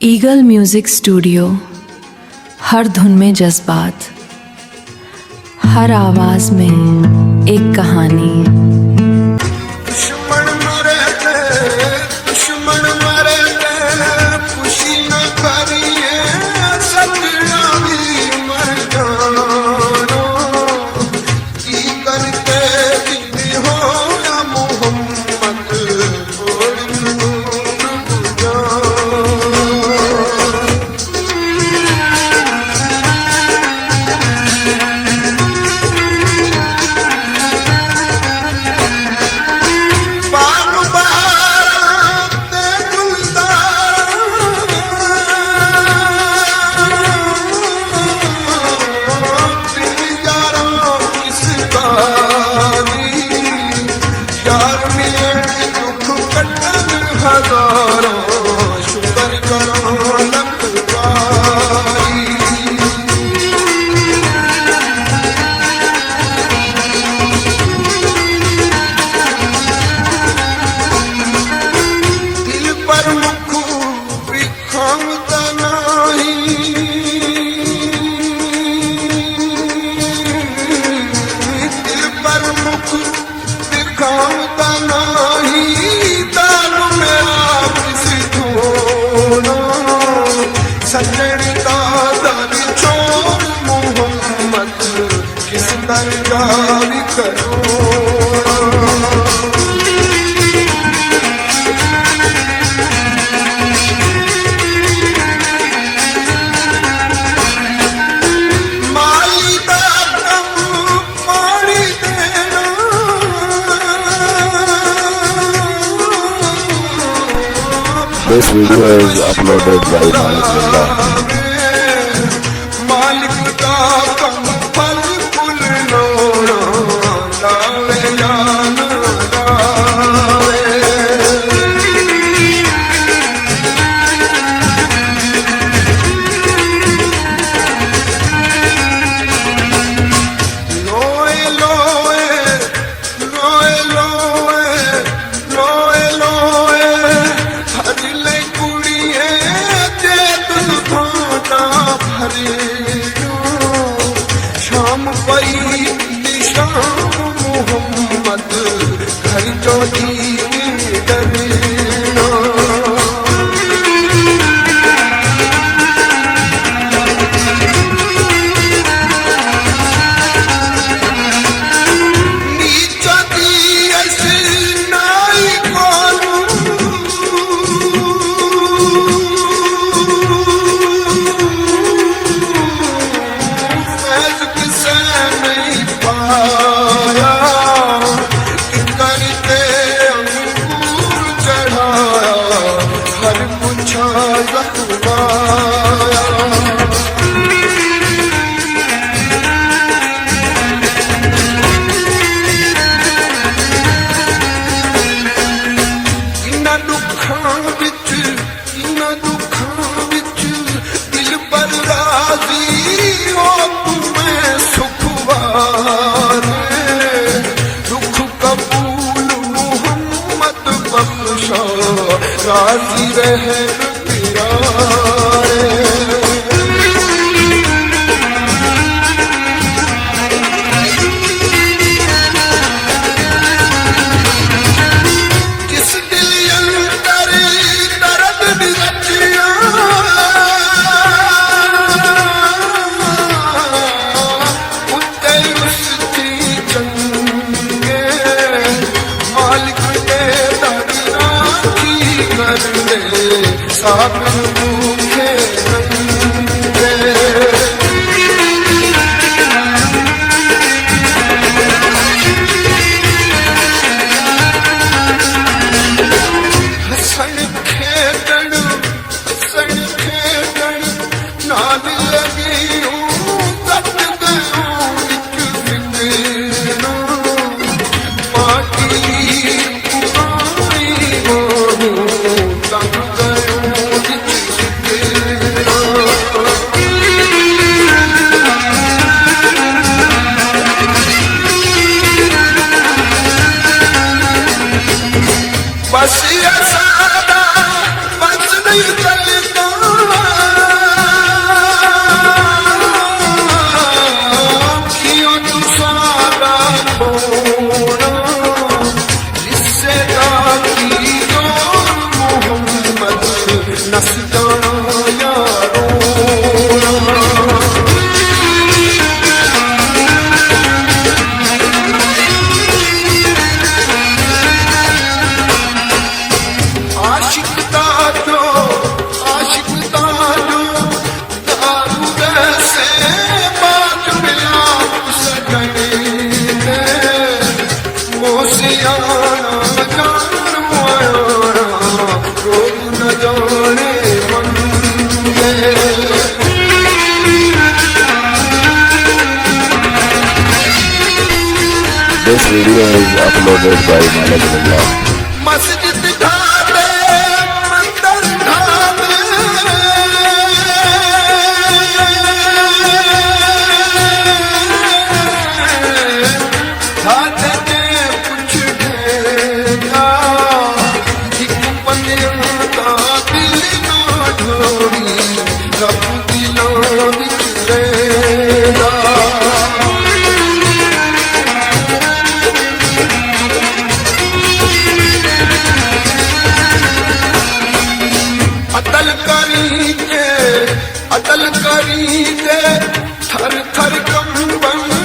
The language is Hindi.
Eagle music studio. हर धुन में जज्बात, हर आवाज में एक कहानी। दुश्मन मरे खुशी न करिए सपना भी मर जानो की करके दिन हो या मोहम्मद सजन का दर छोड़ मोहम्मद किस दरगाह करो। This video is uploaded by Malik Lillah. मालिक का कम फल फूल नोरा लावे जान लावे। लोए लोए लोए लोए लोए लोए हरिले कुड़िए जे तुल भाटा भरे शाम पई शाम मोहम्मद घर चोरी डरेना। नीचा दी ऐसी नाई कोलू फैज किसे नहीं पाया कि करते अंगूर चढ़ाया हर पूछा जख्माया। इन्ना दुखां विच दिल पर राजी हो तुम्हें सुखवार दुख कबूल मोहम्मद बख्शा राजी रह प्यारे। जिस दिल अंदर दर्द भी रचिया उत्ते उसकी चंगे मालिक के दरिया की कर दे साब भूखे रंगे। हसन खेतड़ नाल लगी कट गयो फिक्र माटी पुरानी तंग गयो फिक्र। जाना यारो आशिक दादो दारू वैसे बात मिला सकने दे मोसियाना जान मायाना रोग न जाने मन This video is uploaded by Malak Lalla. मस्जिद ढाबे मंदिर ढाबे खाते ने कुछ ढेगा एक बनिया का दिल ना ढोरी रब दिलों बिखरेगा अतल करी के थर थर कंबन